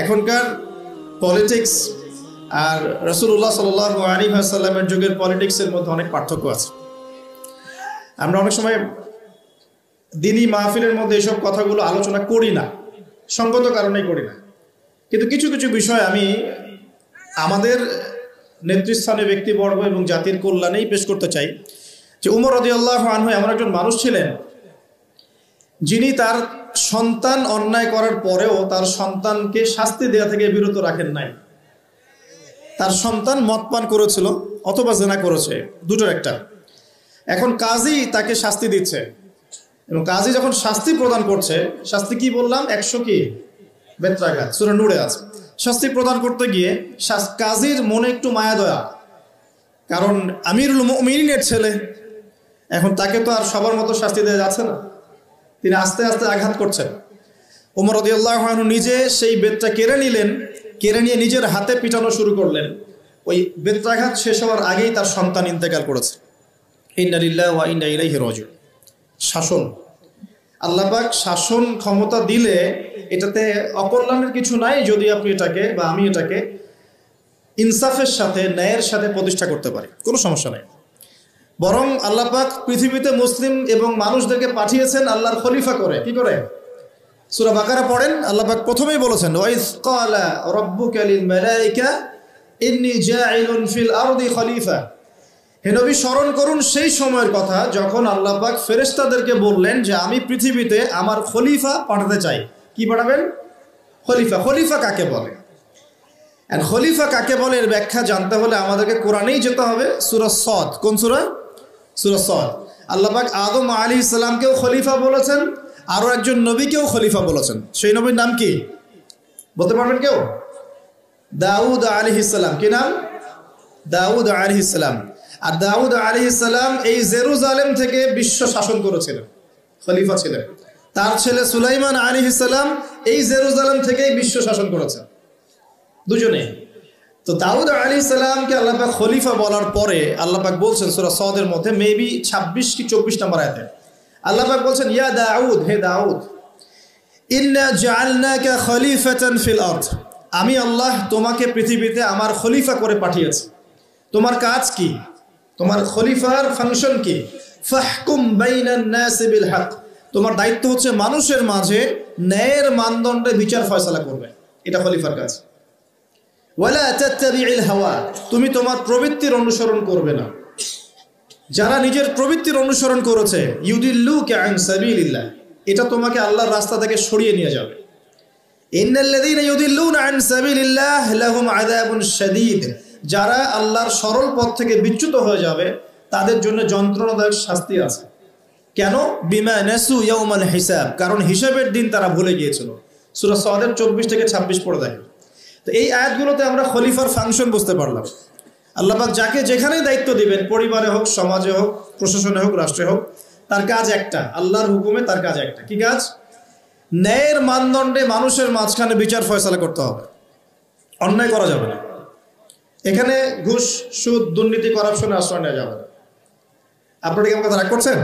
এখনকার পলিটিক্স আর রাসূলুল্লাহ সাল্লাল্লাহু আলাইহি ওয়াসাল্লামের যুগের পলিটিক্সের মধ্যে অনেক পার্থক্য আছে। আমরা অনেক সময় দিনী মাহফিলের মধ্যে এসব কথাগুলো আলোচনা করি না, সঙ্গত কারণেই করি না। কিন্তু কিছু কিছু বিষয় আমি আমাদের নেতৃস্থানীয় ব্যক্তিবর্গ এবং জাতির কল্যাণেই পেশ করতে চাই। যে উমর রাদিয়াল্লাহু আনহু এমন একজন মানুষ ছিলেন যিনি তার সন্তান অন্যায় করার পরেও তার সন্তানকে শাস্তি দেওয়া থেকে বিরত রাখেন নাই। তার সন্তান মদ পান করেছিল অথবা জেনা করেছে, দুটোর একটা। এখন কাজী তাকে শাস্তি দিচ্ছে এবং কাজী যখন শাস্তি প্রদান করছে, শাস্তি কি বললাম, 100 কি বেত্রাঘাত, সূরা নূরে আছে। শাস্তি প্রদান করতে গিয়ে কাজীর মনে একটু মায়া দয়া, কারণ আমিরুল মুমিনিনের ছেলে, এখন তাকে তো আর সবার মতো শাস্তি দেওয়া যাচ্ছে না। তিনি আস্তে আস্তে আঘাত করছেন। ওমর রাদিয়াল্লাহু আনহু নিজে সেই বেতটা কেড়ে নিলেন, কেড়ে নিয়ে নিজের হাতে পিটানো শুরু করলেন। ওই বেত্রাঘাত শেষ হওয়ার আগেই তার সন্তান ইন্তেকাল করেছে। ইন্না লিল্লাহি ওয়া ইন্না ইলাইহি রাজিউন। শাসন, আল্লাহ পাক শাসন ক্ষমতা দিলে এটাতে অকল্যাণের কিছু নাই যদি আপনি এটাকে বা আমি এটাকে ইনসাফের সাথে, ন্যায়ের সাথে প্রতিষ্ঠা করতে পারি, কোনো সমস্যা নাই। বরং আল্লাহ পাক পৃথিবীতে মুসলিম এবং মানুষদেরকে পাঠিয়েছেন আল্লাহর খলিফা করে। কি করে? সূরা বাকারা পড়েন, আল্লাহ পাক প্রথমেই বলেছেন ওয়াইজ ক্বালা রাব্বুকা লিল মালাইকা ইন্নী জাইলুন ফিল আরদি খলিফা। হে নবী, স্মরণ করুন সেই সময়ের কথা যখন আল্লাহ পাক ফেরেশতাদেরকে বললেন যে আমি পৃথিবীতে আমার খলিফা পাঠাতে চাই। কি পাঠাবেন? খলিফা। খলিফা কাকে বলে? আর খলিফা কাকে বলে এর ব্যাখ্যা জানতে হলে আমাদেরকে কোরআনেই যেতে হবে। সূরা সদ। কোন সূরা? সূরা সদ। আল্লাহ পাক আদম আলাইহিস সালামকেও খলিফা বলেছেন, আরো একজন নবীকেও খলিফা বলেছেন। সেই নবীর নাম কি বলতে পারবেন কেউ? দাউদ আলাইহিস সালাম। কি নাম? দাউদ আলাইহিস সালাম। আর দাউদ আলাইহিস সালাম এই জেরুজালেম থেকে বিশ্ব শাসন করেছিলেন, খলিফা ছিলেন। তার ছেলে সুলাইমান আলাইহিস সালাম এই জেরুজালেম থেকেই বিশ্ব শাসন করেছেন, দুজনে। তো দাউদ আলাইহিস সালামকে আল্লাহ পাক খলিফা বলার পরে আল্লাহ পাক বলছেন সূরা সদের মধ্যে মেবি 26 কি 24 নম্বর আয়াতে আল্লাহ পাক বলছেন ইয়া দাউদ, হে দাউদ, ইন্না জাআলনাকা খলিফাতান ফিল আরদ। আমি আল্লাহ তোমাকে পৃথিবীতে আমার খলিফা করে পাঠিয়েছি। তোমার কাজ কি? তোমার খলিফার ফাংশন কি? ফাহকুম বাইনান নাস বিল হক। তোমার দায়িত্ব হচ্ছে মানুষের মাঝে ন্যায়ের মানদণ্ডে বিচার ফয়সালা করবে, এটা খলিফার কাজ। ওয়ালা তাত্তাবিউল হাওয়া। তুমি তোমার প্রবৃত্তির অনুসরণ করবে না। যারা নিজের প্রবৃত্তির অনুসরণ করেছে ইউদিল্লুকা আন সাবিলিল্লাহ, এটা তোমাকে আল্লাহর রাস্তা থেকে সরিয়ে নিয়ে যাবে। ইন্নাল্লাযীনা ইউদিল্লুনা আন সাবিলিল্লাহ লাহুম আযাবুন শাদীদ। যারা আল্লাহর সরল পথ থেকে বিচ্যুত হয়ে যাবে তাদের জন্য যন্ত্রণাদায়ক শাস্তি আছে। কেন? বিমা নাসু ইয়াউমাল হিসাব, কারণ হিসাবের দিন তারা ভুলে গিয়েছিল। সূরা সদের 24 থেকে 26 পড়ে দেখেন। তো এই আয়াতগুলোতে আমরা খলিফার ফাংশন বুঝতে পারলাম। আল্লাহ পাক যাকে যেখানেই দায়িত্ব দিবেন, পরিবারে হোক, সমাজে হোক, প্রশাসনে হোক, রাষ্ট্রে হোক, তার কাজ একটা, আল্লাহর হুকুমে তার কাজ একটা। কি কাজ? ন্যায়ের মানদণ্ডে মানুষের মাঝখানে বিচার ফয়সালা করতে হবে, অন্যায় করা যাবে না। এখানে ঘুষ, সুদ, দুর্নীতি, করাপশনে আশ্রয় নেওয়া যাবে না। আপনারা কি আমার কথা রাগ করছেন?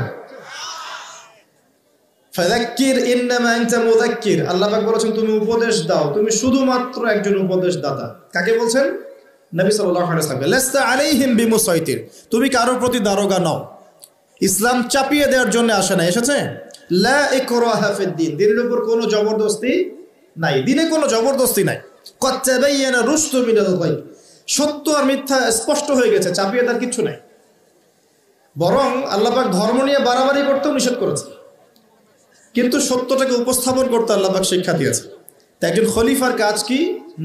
ফাযাক্কির ইন্নামা আনতা মুযাক্কির। আল্লাহ পাক বলেছেন তুমি উপদেশ দাও, তুমি শুধুমাত্র একজন উপদেশদাতা। কাকে বলছেন? নবী সাল্লাল্লাহু আলাইহি ওয়াসাল্লাম। লাস্তা আলাইহিম বিমুসাইতির। তুমি কারোর প্রতি দারোগা নও। ইসলাম চাপিয়ে দেওয়ার জন্য আসে না, এসেছে লা ইকরাহা ফিদ-দীন। দিনের উপর কোনো জবরদস্তি নাই, দিনে কোনো জবরদস্তি নাই। ক্বাদ তাবায়্যানা রুশদু মিনাল গায়। সত্য আর মিথ্যা স্পষ্ট হয়ে গেছে, চাপিয়ে দেওয়ার কিছু নাই। বরং আল্লাহ পাক ধর্ম নিয়ে বাড়াবাড়ি করতেও নিষেধ করেছে, কিন্তু সত্যটাকে উপস্থাপন করতে আল্লাহ পাক শিক্ষা দিয়েছে। তাই একজন খলিফার কাজ কি?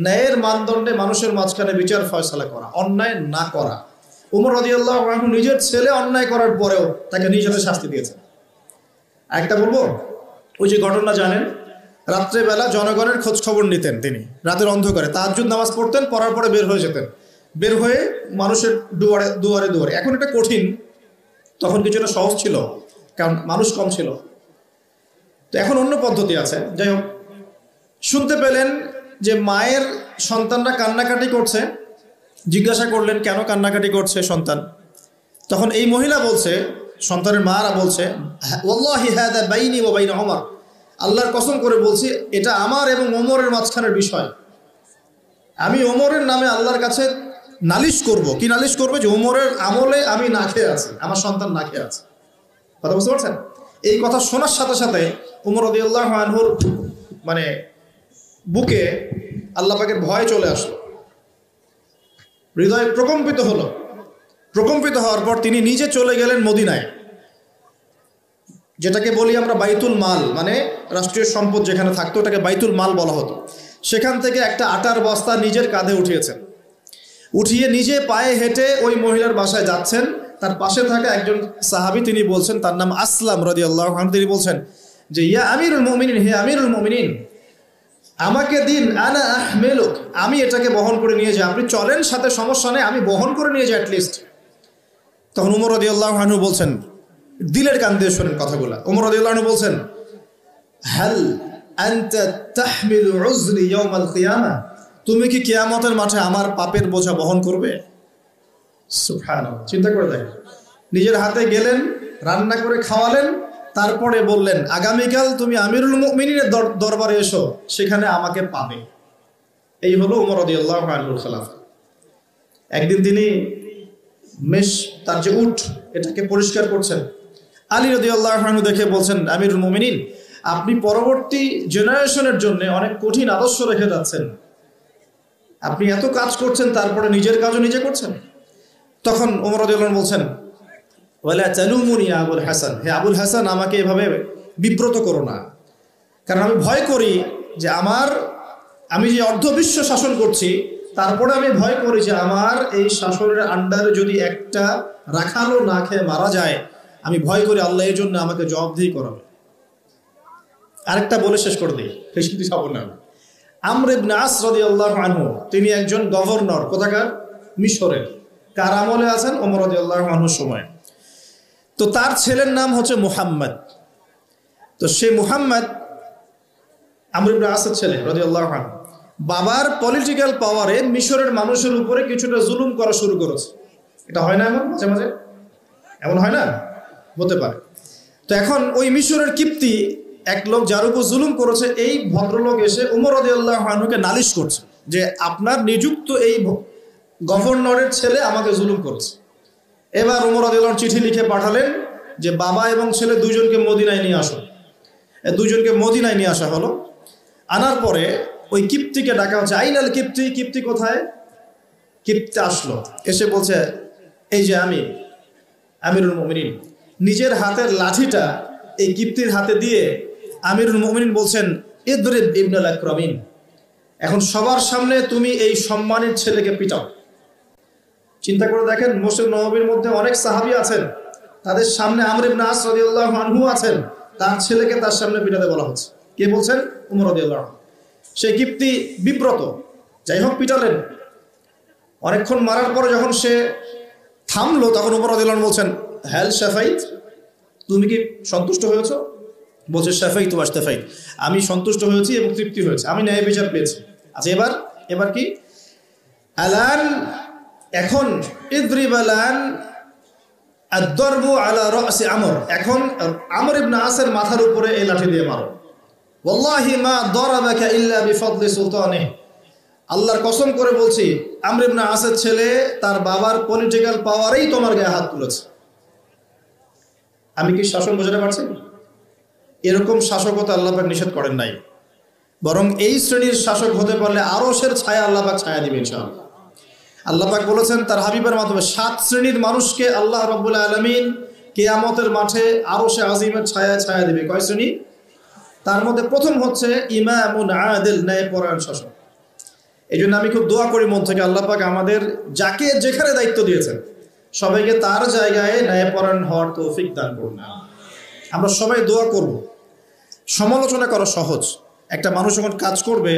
ন্যায়ের মানদণ্ডে মানুষের মাঝখানে বিচার ফয়সালা করা, অন্যায় না করা। উমর রাদিয়াল্লাহু আনহু নিজের ছেলে অন্যায় করার পরেও তাকে নিজ হাতে শাস্তি দিয়েছেন। একটা বলবো, ওই যে ঘটনা জানেন, রাত্রেবেলা জনগণের খোঁজ খবর নিতেন তিনি, রাতের অন্ধকারে তাহাজ্জুদ নামাজ পড়তেন, পড়ার পরে বের হয়ে যেতেন, বের হয়ে মানুষের দুয়ারে দুয়ারে দুয়ারে। এখন এটা কঠিন, তখন কিছুটা সহজ ছিল কারণ মানুষ কম ছিল। তো এখন অন্য পদ্ধতি আছে। যাই হোক, শুনতে পেলেন যে মায়ের সন্তানরা কান্নাকাটি করছে। জিজ্ঞাসা করলেন কেন কান্নাকাটি করছে সন্তান। তখন এই মহিলা বলছে, সন্তানের মারা বলছে, ওয়াল্লাহি হাদা বাইনি ওয়া বাইনা ওমর। আল্লাহর কসম করে বলছি এটা আমার এবং ওমরের মাঝখানের বিষয়। আমি ওমরের নামে আল্লাহর কাছে নালিশ করব। কি নালিশ করবে? যে ওমরের আমলে আমি না খেয়ে আছি, আমার সন্তান না খেয়ে আছে। কথা বুঝতে পারছেন? এই কথা শোনার সাথে সাথে উমর রাদিয়াল্লাহু আনহুর মানে বুকে আল্লাহ পাকের ভয় চলে আসলো, হৃদয় প্রকম্পিত হলো। প্রকম্পিত হওয়ার পর তিনি নিজে চলে গেলেন মদিনায়, যেটাকে বলি আমরা বাইতুল মাল, মানে রাষ্ট্রীয় সম্পদ যেখানে থাকতো ওটাকে বাইতুল মাল বলা হতো। সেখান থেকে একটা আটার বস্তা নিজের কাঁধে উঠিয়েছেন, উঠিয়ে নিজে পায়ে হেঁটে ওই মহিলার বাসায় যাচ্ছেন। তার পাশে থাকা একজন সাহাবী, তিনি বলছেন, তার নাম আসলাম রাদিয়াল্লাহু আনহু, তিনি বলছেন যে ইয়া আমিরুল মুমিনিন, হে আমিরুল মুমিনিন, আমাকে দিন, আনা আহমেলুক, আমি এটাকে বহন করে নিয়ে যাই। আপনি চলেন সাথে, সমস্যা নেই, আমি বহন করে নিয়ে যাই অ্যাটলিস্ট। তখন উমর রাদিয়াল্লাহু আনহু বলছেন, দিলের কান দিয়ে শোনেন কথাগুলো, উমর রাদিয়াল্লাহু আনহু বলছেন, হাল আনতা তাহমিলু উযরি ইয়াউমাল কিয়ামা, তুমি কি কিয়ামতের মাঠে আমার পাপের বোঝা বহন করবে? সুবহানাল্লাহ, চিন্তা করে দেখেন। নিজের হাতে গেলেন, রান্না করে খাওয়ালেন, তারপরে বললেন আগামীকাল তুমি আমিরুল মুমিনিনের দরবারে এসো, সেখানে আমাকে পাবে। এই হলো উমর রাদিয়াল্লাহু আনহুর খেলাফত। একদিন তিনি তার যে উট, এটাকে পরিষ্কার করছেন। আলী রাদিয়াল্লাহু আনহু দেখে বলছেন, আমিরুল মুমিনিন, আপনি পরবর্তী জেনারেশনের জন্য অনেক কঠিন আদর্শ রেখে যাচ্ছেন। আপনি এত কাজ করছেন, তারপরে নিজের কাজও নিজে করছেন। তখন ওমর রাদিয়াল্লাহু আনহু বলছেন, ওয়ালা তালুমুনি ইয়া আবুল হাসান, হে আবুল হাসান, আমাকে এভাবে বিব্রত করো না, কারণ আমি ভয় করি যে আমি যে অর্ধবিশ্ব শাসন করছি, তারপরে আমি ভয় করি যে আমার এই শাসনের আন্ডারে যদি একটা রাখালও না খেয়ে মারা যায়, আমি ভয় করি আল্লাহ এই জন্য আমাকে জবাবদিহি করাবে। আরেকটা বলে শেষ করে দিই, বেশি যাব না। আমর ইবনে আস রাদিয়াল্লাহু আনহু, তিনি একজন গভর্নর, কোথাকার? মিশরের। কার আমলে আছেন? ওমর রাদিয়াল্লাহু আনহুর সময়। তো তার ছেলের নাম হচ্ছে মুহাম্মদ। তো সে মুহাম্মদ আমর ইবনে আসের ছেলে রাদিয়াল্লাহু আনহু, বাবার পলিটিক্যাল পাওয়ারে মিশরের মানুষের উপরে কিছুটা জুলুম করা শুরু করেছে। এটা হয় না এমন মাঝে মাঝে? এমন হয় না? হতে পারে। তো এখন ওই মিশরের কিপ্তি এক লোক যার উপর জুলুম করেছে, এই ভদ্রলোক এসে উমর রাদিয়াল্লাহু আনহুকে নালিশ করছে যে আপনার নিযুক্ত এই গভর্নরের ছেলে আমাকে জুলুম করেছে। এবার উমর রাদিয়াল্লাহু আনহু চিঠি লিখে পাঠালেন যে বাবা এবং ছেলে দুইজনকে মদিনায় নিয়ে আসো। দুইজনকে মদিনায় নিয়ে আসা হলো। আনার পরে ওই কিপ্তিকে ডাকা হচ্ছে, আইনাল কিপ্তি, কিপ্তি কোথায়? কিপ্তি আসলো, এসে বলছে, এই যে আমি আমিরুল মুমিনিন। নিজের হাতের লাঠিটা এই কিপ্তির হাতে দিয়ে আমিরুল মুমিনিন বলছেন, ইদরিব ইবনুল আকরামিন, এখন সবার সামনে তুমি এই সম্মানের ছেলেকে পিটাও। চিন্তা করে দেখেন, মসজিদ নববীর মধ্যে অনেক সাহাবী আছেন, তাদের সামনে আমর ইবনে আস রাদিয়াল্লাহু আনহু আছেন, তার ছেলেকে তার সামনে পিটাতে বলা হচ্ছে। কে বলছেন? উমর রাদিয়াল্লাহু আনহু। সেই কিপ্তি বিব্রত, যাই হোক পিটালেন। অনেকক্ষণ মারার পরে যখন সে থামলো, তখন উমর রাদিয়াল্লাহু আনহু বলছেন, হ্যাল শাফাইত, তুমি কি সন্তুষ্ট হয়েছো? বলছে, শাফাইতু ওয়াশতাফাইত, আমি সন্তুষ্ট হয়েছি এবং তৃপ্তি হয়েছে, আমি ন্যায় বিচার পেয়েছি। আচ্ছা, এবার কি? আলান, এখন ইদরিব আলান আদ-দরবু আলা রাসি আমর, এখন আমর ইবনে আসের মাথার উপরে এই লাঠি দিয়ে মারো। ওয়াল্লাহি মা দারাবাকা ইল্লা বিফদলি সুলতানিহি, আল্লাহর কসম করে বলছি, আমর ইবনে আসের ছেলে তার বাবার পলিটিক্যাল পাওয়ারেই তোমার গায়ে হাত তুলেছে। আমি কি শাসন বোঝাতে পারছি? এরকম শাসকতা আল্লাহ পাক নিষেধ করেন নাই, বরং এই শ্রেণীর শাসক হতে পারলে আরশের ছায়া আল্লাহ পাক ছায়া দিবেন ইনশাআল্লাহ। আল্লাহ পাক বলেছেন তার হাবিবের মাধ্যমে 7 শ্রেণীর মানুষকে আল্লাহ রাব্বুল আলামিন কিয়ামতের মাঠে আরশে আজিমের ছায়া ছায়া দিবে। কয় শ্রেণী? তার মধ্যে প্রথম হচ্ছে ইমামুন আদিল, ন্যায়পরায়ণ শাসক। এই জন্য আমি খুব দোয়া করি মন থেকে, আল্লাহ পাক আমাদের যাকে যেখানে দায়িত্ব দিয়েছেন সবাইকে তার জায়গায় ন্যায়পরায়ণ হওয়ার তৌফিক দান করুন। আমরা সবাই দোয়া করব। সমালোচনা করা সহজ, একটা মানুষ যখন কাজ করবে,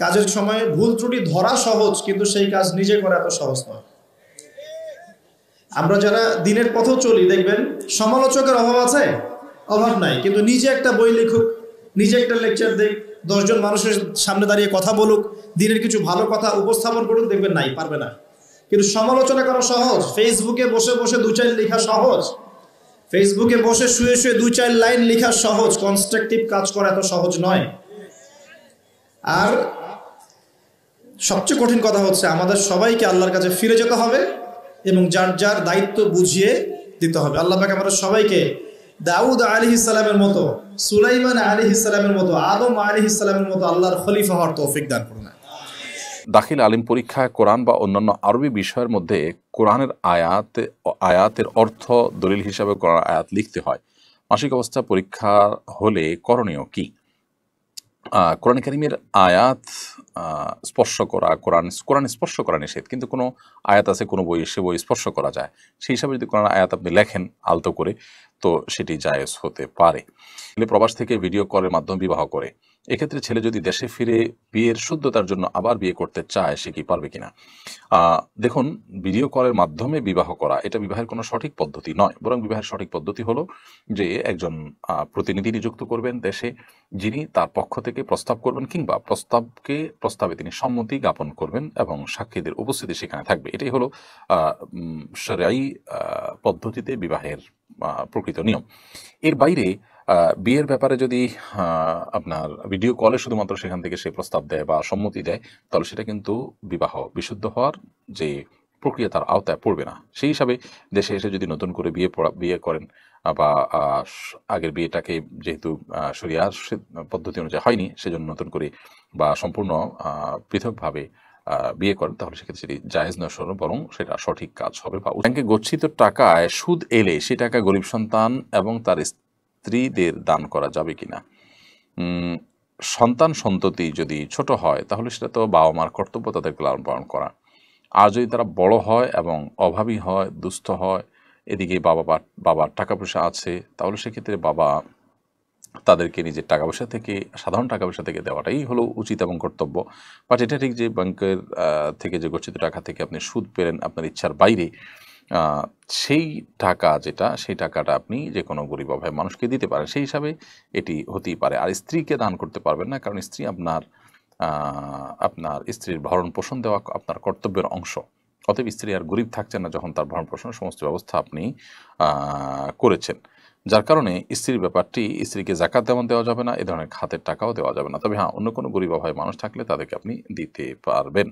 কাজের সময় ভুল ত্রুটি ধরা সহজ, কিন্তু সেই কাজ নিজে করা এত সহজ নয়। আমরা যারা দিনের পথেও চলি, দেখবেন সমালোচকের অভাব আছে? অভাব নাই। কিন্তু নিজে একটা বই লিখুক, নিজে একটা লেকচার দেখ, 10 জন মানুষের সামনে দাঁড়িয়ে কথা বলুক, দিনের কিছু ভালো কথা উপস্থাপন করুক, দেখবেন নাই, পারবে না। কিন্তু সমালোচনা করা সহজ, ফেসবুকে বসে বসে 2-4 লেখা সহজ, ফেসবুকে বসে শুয়ে শুয়ে 2-4 লাইন লেখা সহজ, কনস্ট্রাকটিভ কাজ করা এত সহজ নয়। আর সবচেয়ে কঠিন কথা হচ্ছে আমাদের সবাইকে আল্লাহর কাছে ফিরে যেতে হবে এবং যার যার দায়িত্ব বুঝিয়ে দিতে হবে। আল্লাহ পাক আমাদের সবাইকে দাউদ আলাইহিস সালামের মতো, সুলাইমান আলাইহিস সালামের মতো, আদম আলাইহিস সালামের মতো আল্লাহর খলিফা হওয়ার তৌফিক দান করুন। দাখিল আলিম পরীক্ষায় কোরআন বা অন্যান্য আরবি বিষয়ের মধ্যে কোরআনের আয়াতের অর্থ দলিল হিসাবে কোরআন আয়াত লিখতে হয়। মাসিক অবস্থা পরীক্ষা হলে করণীয় কি? কোরআন কারীমের আয়াত স্পর্শ করা, কোরআন স্পর্শ করা নিষেধ, কিন্তু কোনো আয়াত আছে কোনো বই সে বই স্পর্শ করা যায়। সেই হিসাবে যদি কোরআন আয়াত আপনি লেখেন আলতো করে, তো সেটি জায়েজ হতে পারে। প্রবাস থেকে ভিডিও কলের মাধ্যমে বিবাহ করে, এক্ষেত্রে ছেলে যদি দেশে ফিরে বিয়ের শুদ্ধতার জন্য আবার বিয়ে করতে চায়, সে কি পারবে কিনা? দেখুন, ভিডিও কলের মাধ্যমে বিবাহ করা এটা বিবাহের কোনো সঠিক পদ্ধতি নয়, বরং বিবাহের সঠিক পদ্ধতি হলো যে একজন প্রতিনিধি নিযুক্ত করবেন দেশে, যিনি তার পক্ষ থেকে প্রস্তাব করবেন কিংবা প্রস্তাবে তিনি সম্মতি জ্ঞাপন করবেন এবং সাক্ষীদের উপস্থিতি সেখানে থাকবে। এটাই হলো শরঈ পদ্ধতিতে বিবাহের প্রকৃত নিয়ম। এর বাইরে বিয়ের ব্যাপারে যদি আপনার ভিডিও কলে শুধুমাত্র সেখান থেকে সে প্রস্তাব দেয় বা সম্মতি দেয়, তাহলে সেটা কিন্তু বিবাহ বিশুদ্ধ হওয়ার যে প্রক্রিয়া তার আওতায় পড়বে না। সেই হিসাবে দেশে এসে যদি নতুন করে বিয়ে করেন বা আগের বিয়েটাকে যেহেতু শরিয়ার পদ্ধতি অনুযায়ী হয়নি, সেজন্য নতুন করে বা সম্পূর্ণ পৃথকভাবে বিয়ে করেন, তাহলে সেক্ষেত্রে সেটি জায়েজ নয়, বরং সেটা সঠিক কাজ হবে। বা ব্যাংকে গচ্ছিত টাকায় সুদ এলে সে টাকা গরিব সন্তান এবং তার স্ত্রীদের দান করা যাবে কিনা? সন্তান সন্ততি যদি ছোট হয়, তাহলে সেটা তো বাবা মার কর্তব্য তাদেরকে লালন পালন করা। আর যদি তারা বড় হয় এবং অভাবী হয়, দুস্থ হয়, এদিকে বাবার টাকা পয়সা আছে, তাহলে সেক্ষেত্রে বাবা তাদেরকে নিজের টাকা পয়সা থেকে, সাধারণ টাকা পয়সা থেকে দেওয়াটাই হলো উচিত এবং কর্তব্য। বাট এটা ঠিক যে ব্যাংকের থেকে যে গচ্ছিত টাকা থেকে আপনি সুদ পেলেন আপনার ইচ্ছার বাইরে, সেই টাকা সেই টাকাটা আপনি যে কোনো গরিব অভাবী মানুষকে দিতে পারেন, সেই হিসাবে এটি হতেই পারে। আর স্ত্রীকে দান করতে পারবেন না, কারণ স্ত্রী আপনার স্ত্রীর ভরণ পোষণ দেওয়া আপনার কর্তব্যের অংশ। অতএব স্ত্রী আর গরিব থাকছেন না যখন তার ভরণ পোষণের সমস্ত ব্যবস্থা আপনি করেছেন, যার কারণে স্ত্রীর ব্যাপারটি, স্ত্রীকে যাকাত যেমন দেওয়া যাবে না, এ ধরনের খাতের টাকাও দেওয়া যাবে না। তবে হ্যাঁ, অন্য কোনো গরিব অভাবী মানুষ থাকলে তাদেরকে আপনি দিতে পারবেন।